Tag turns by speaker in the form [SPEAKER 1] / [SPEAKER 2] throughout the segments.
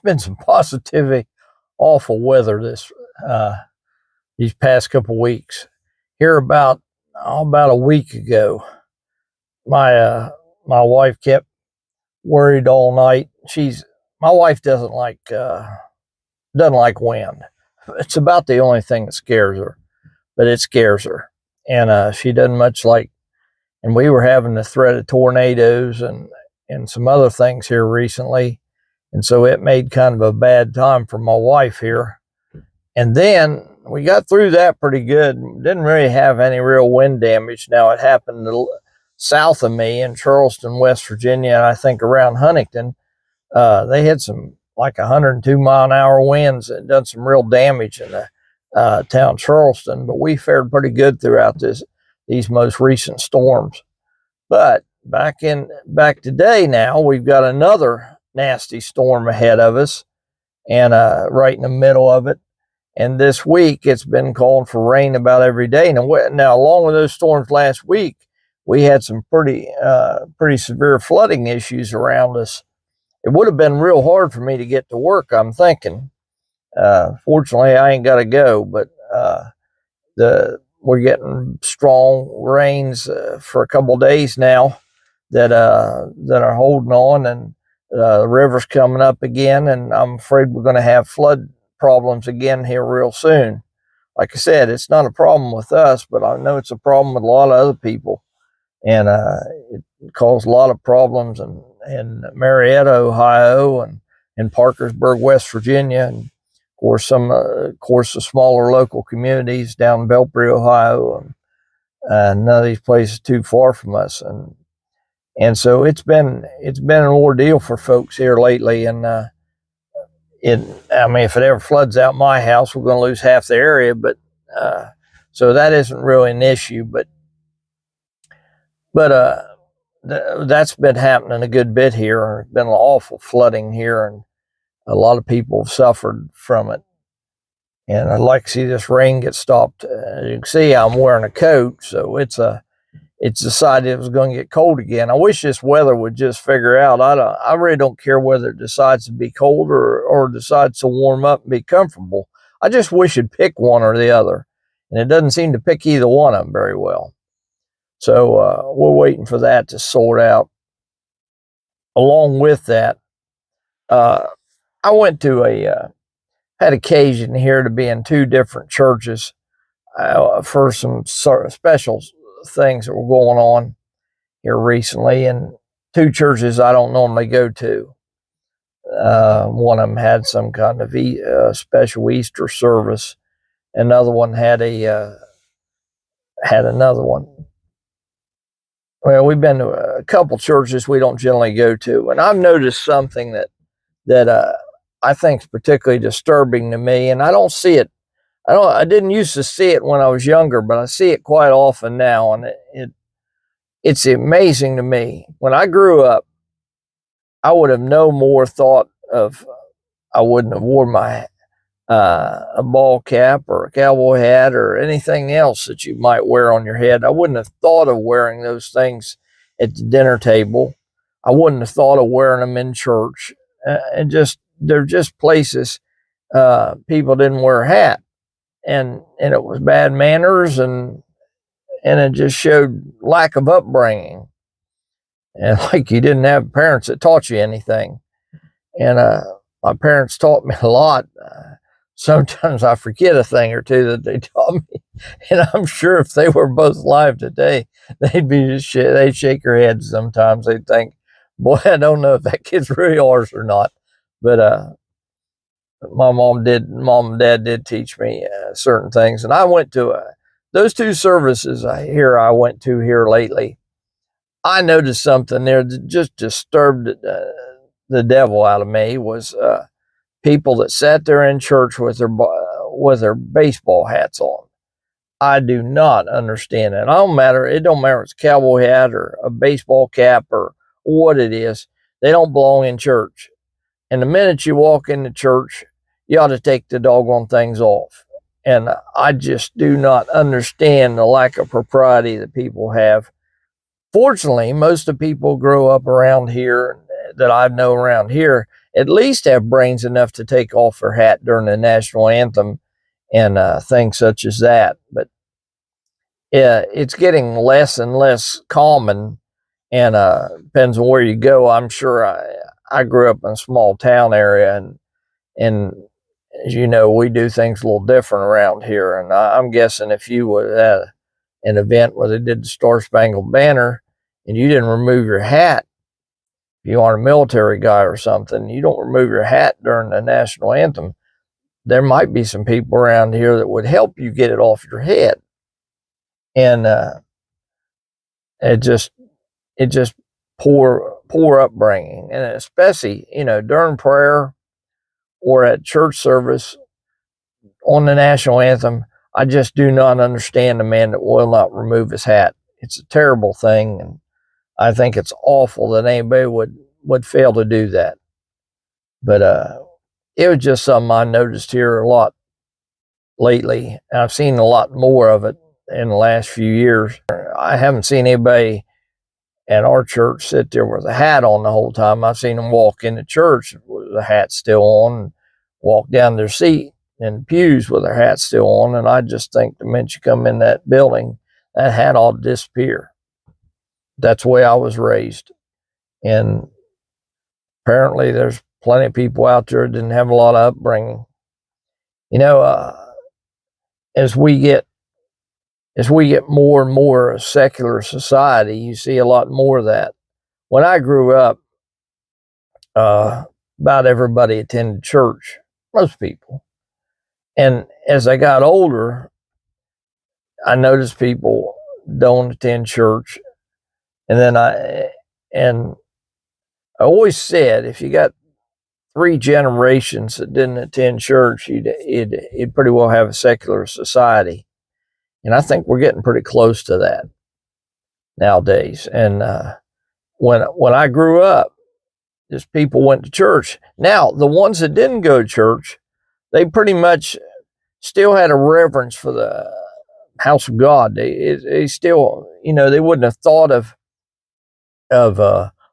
[SPEAKER 1] been some positively awful weather these past couple weeks. Here about a week ago, my wife kept worried all night. My wife doesn't like wind. It's about the only thing that scares her, but it scares her, and she doesn't much like. And we were having the threat of tornadoes and some other things here recently, and so it made kind of a bad time for my wife here. And then we got through that pretty good. Didn't really have any real wind damage. Now, it happened south of me in Charleston, West Virginia, and I think around Huntington. They had some like 102-mile-an-hour winds and done some real damage in the town Charleston. But we fared pretty good throughout these most recent storms. But back today now, we've got another nasty storm ahead of us, and right in the middle of it. And this week, it's been calling for rain about every day. Now, along with those storms last week, we had some pretty severe flooding issues around us. It would have been real hard for me to get to work, I'm thinking. Fortunately, I ain't got to go, but we're getting strong rains for a couple of days now that are holding on, and the river's coming up again, and I'm afraid we're going to have flood problems again here real soon. Like I said, it's not a problem with us, but I know it's a problem with a lot of other people, and it caused a lot of problems in Marietta, Ohio, and in Parkersburg, West Virginia, and of course the smaller local communities down in Belpre, Ohio, and none of these places too far from us, and so it's been an ordeal for folks here lately, and if it ever floods out my house, we're going to lose half the area, but so that isn't really an issue, but that's been happening a good bit here. There's been an awful flooding here, and a lot of people have suffered from it. And I'd like to see this rain get stopped. You can see I'm wearing a coat, so it's decided it was going to get cold again. I wish this weather would just figure out. I really don't care whether it decides to be cold or decides to warm up and be comfortable. I just wish it'd pick one or the other, and it doesn't seem to pick either one of them very well. So we're waiting for that to sort out. Along with that, I went to had occasion here to be in two different churches for some sort of special things that were going on here recently, and two churches I don't normally go to. One of them had some kind of special Easter service. Another one had another one. Well, we've been to a couple churches we don't generally go to, and I've noticed something that I think is particularly disturbing to me, and I don't see it. I didn't used to see it when I was younger, but I see it quite often now, and it's amazing to me. When I grew up, I would have no more thought of. I wouldn't have worn a ball cap or a cowboy hat or anything else that you might wear on your head. I wouldn't have thought of wearing those things at the dinner table. I wouldn't have thought of wearing them in church. And they're just places people didn't wear a hat, and it was bad manners, and it just showed lack of upbringing, and like you didn't have parents that taught you anything. And my parents taught me a lot. Sometimes I forget a thing or two that they taught me, and I'm sure if they were both alive today, they'd shake their heads sometimes. They'd think, boy, I don't know if that kid's really ours or not. But my mom and dad did teach me certain things. And I went to those two services I went to here lately. I noticed something there that just disturbed the devil out of me was people that sat there in church with their baseball hats on. I do not understand it. It don't matter if it's a cowboy hat or a baseball cap or what it is. They don't belong in church. And the minute you walk into church, you ought to take the doggone things off. And I just do not understand the lack of propriety that people have. Fortunately, most of the people grow up around here that I know around here, at least have brains enough to take off their hat during the national anthem and things such as that. But yeah, it's getting less and less common, and depends on where you go. I'm sure I grew up in a small town area, and as you know, we do things a little different around here. And I'm guessing if you were at an event where they did the Star Spangled Banner and you didn't remove your hat, if you aren't a military guy or something, you don't remove your hat during the national anthem, there might be some people around here that would help you get it off your head. And it just poor upbringing, and especially during prayer or at church service on the national anthem. I just do not understand the man that will not remove his hat. It's a terrible thing, and I think it's awful that anybody would fail to do that. But it was just something I noticed here a lot lately. I've seen a lot more of it in the last few years. I haven't seen anybody at our church sit there with a hat on the whole time. I've seen them walk into church with the hat still on, and walk down their seat in pews with their hat still on. And I just think the minute you come in that building, that hat ought to disappear. That's the way I was raised. And apparently there's plenty of people out there that didn't have a lot of upbringing. As we get more and more a secular society, you see a lot more of that. When I grew up, about everybody attended church, most people. And as I got older, I noticed people don't attend church. And I always said, if you got 3 generations that didn't attend church, you'd pretty well have a secular society. And I think we're getting pretty close to that nowadays. And when I grew up, just people went to church. Now, the ones that didn't go to church, they pretty much still had a reverence for the house of God. They still, they wouldn't have thought of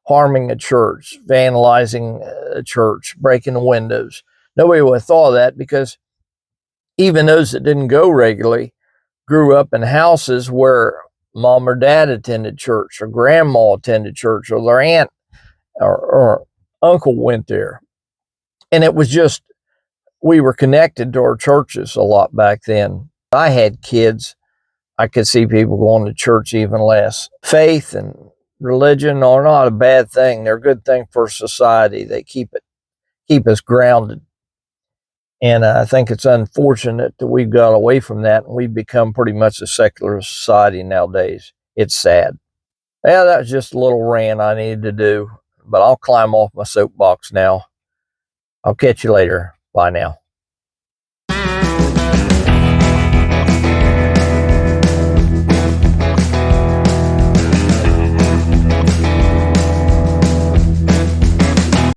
[SPEAKER 1] harming a church, vandalizing a church, breaking the windows. Nobody would have thought of that, because even those that didn't go regularly grew up in houses where mom or dad attended church, or grandma attended church, or their aunt or uncle went there. And it was just, we were connected to our churches a lot back then. I had kids. I could see people going to church even less. Faith and religion are not a bad thing. They're a good thing for society. They keep us grounded. And I think it's unfortunate that we've got away from that, and we've become pretty much a secular society nowadays. It's sad. Yeah, that was just a little rant I needed to do, but I'll climb off my soapbox now. I'll catch you later. Bye now.